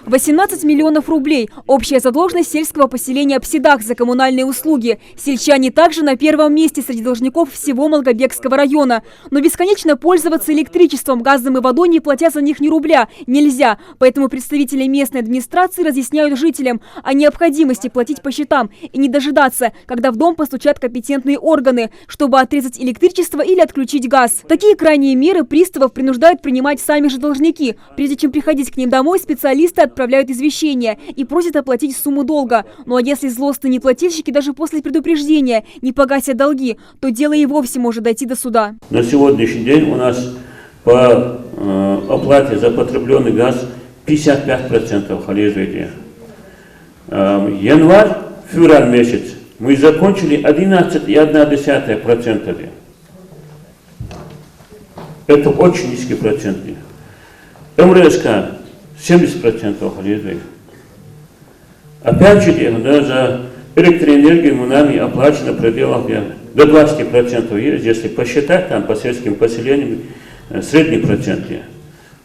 18 миллионов рублей – общая задолженность сельского поселения Псидах за коммунальные услуги. Сельчане также на первом месте среди должников всего Малгобекского района. Но бесконечно пользоваться электричеством, газом и водой, не платя за них ни рубля, нельзя. Поэтому представители местной администрации разъясняют жителям о необходимости платить по счетам и не дожидаться, когда в дом постучат компетентные органы, чтобы отрезать электричество или отключить газ. Такие крайние меры приставов принуждают принимать сами же должники. Прежде чем приходить к ним домой, специалисты отправляют извещения и просят оплатить сумму долга. Ну а если злостные неплательщики даже после предупреждения не погасят долги, то дело и вовсе может дойти до суда. На сегодняшний день у нас по оплате за потребленный газ 55% хализвете. Январь-февраль месяц мы закончили 11,1%. Это очень низкий процент. МРСК 70% хализвете. Опять же, за электроэнергию нами оплачено в пределах до 20% есть, если посчитать там по сельским поселениям средний процент.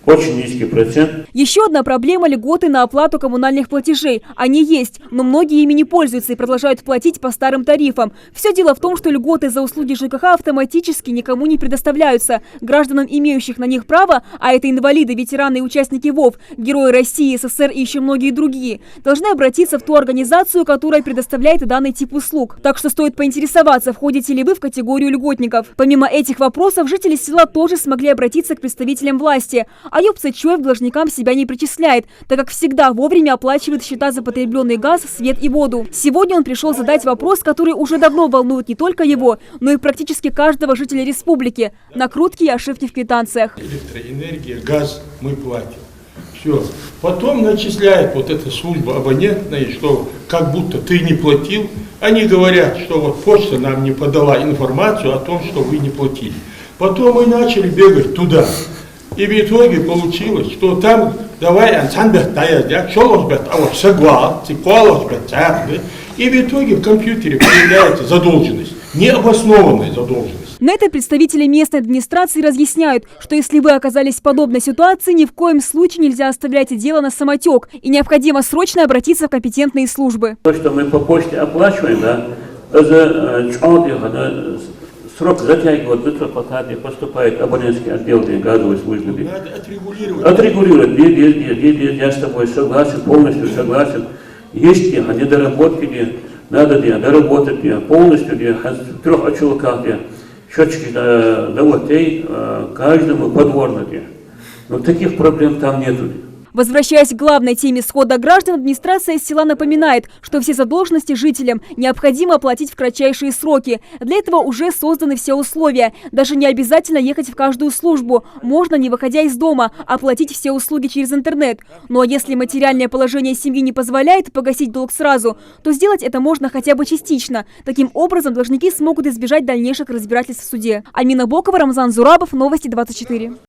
Очень низкий процент. Еще одна проблема – льготы на оплату коммунальных платежей. Они есть, но многие ими не пользуются и продолжают платить по старым тарифам. Все дело в том, что льготы за услуги ЖКХ автоматически никому не предоставляются. Гражданам, имеющих на них право, а это инвалиды, ветераны и участники ВОВ, герои России, СССР и еще многие другие, должны обратиться в ту организацию, которая предоставляет данный тип услуг. Так что стоит поинтересоваться, входите ли вы в категорию льготников. Помимо этих вопросов, жители села тоже смогли обратиться к представителям власти. Аюб Цачоев должникам себя не причисляет, так как всегда вовремя оплачивает счета за потребленный газ, свет и воду. Сегодня он пришел задать вопрос, который уже давно волнует не только его, но и практически каждого жителя республики – накрутки и ошибки в квитанциях. Электроэнергия, газ мы платим. Все. Потом начисляет вот эта служба абонентная, что как будто ты не платил. Они говорят, что вот почта нам не подала информацию о том, что вы не платили. Потом мы начали бегать туда. И в итоге получилось, что там давай и в итоге в компьютере появляется задолженность, необоснованная задолженность. На это представители местной администрации разъясняют, что если вы оказались в подобной ситуации, ни в коем случае нельзя оставлять дело на самотек и необходимо срочно обратиться в компетентные службы. То, что мы по почте оплачиваем, да, срок затягивает, быстро поступает абонентский отдел газовой службы. Надо отрегулировать. Отрегулировать, где я с тобой согласен, полностью согласен. Есть недоработки, надо доработать полностью, в 3 очелках, счетчики доводить каждому подворно. Но таких проблем там нету. Возвращаясь к главной теме схода граждан, администрация села напоминает, что все задолженности жителям необходимо оплатить в кратчайшие сроки. Для этого уже созданы все условия. Даже не обязательно ехать в каждую службу. Можно, не выходя из дома, оплатить все услуги через интернет. Ну а если материальное положение семьи не позволяет погасить долг сразу, то сделать это можно хотя бы частично. Таким образом, должники смогут избежать дальнейших разбирательств в суде. Амина Бокова, Рамзан Зурабов, Новости 24.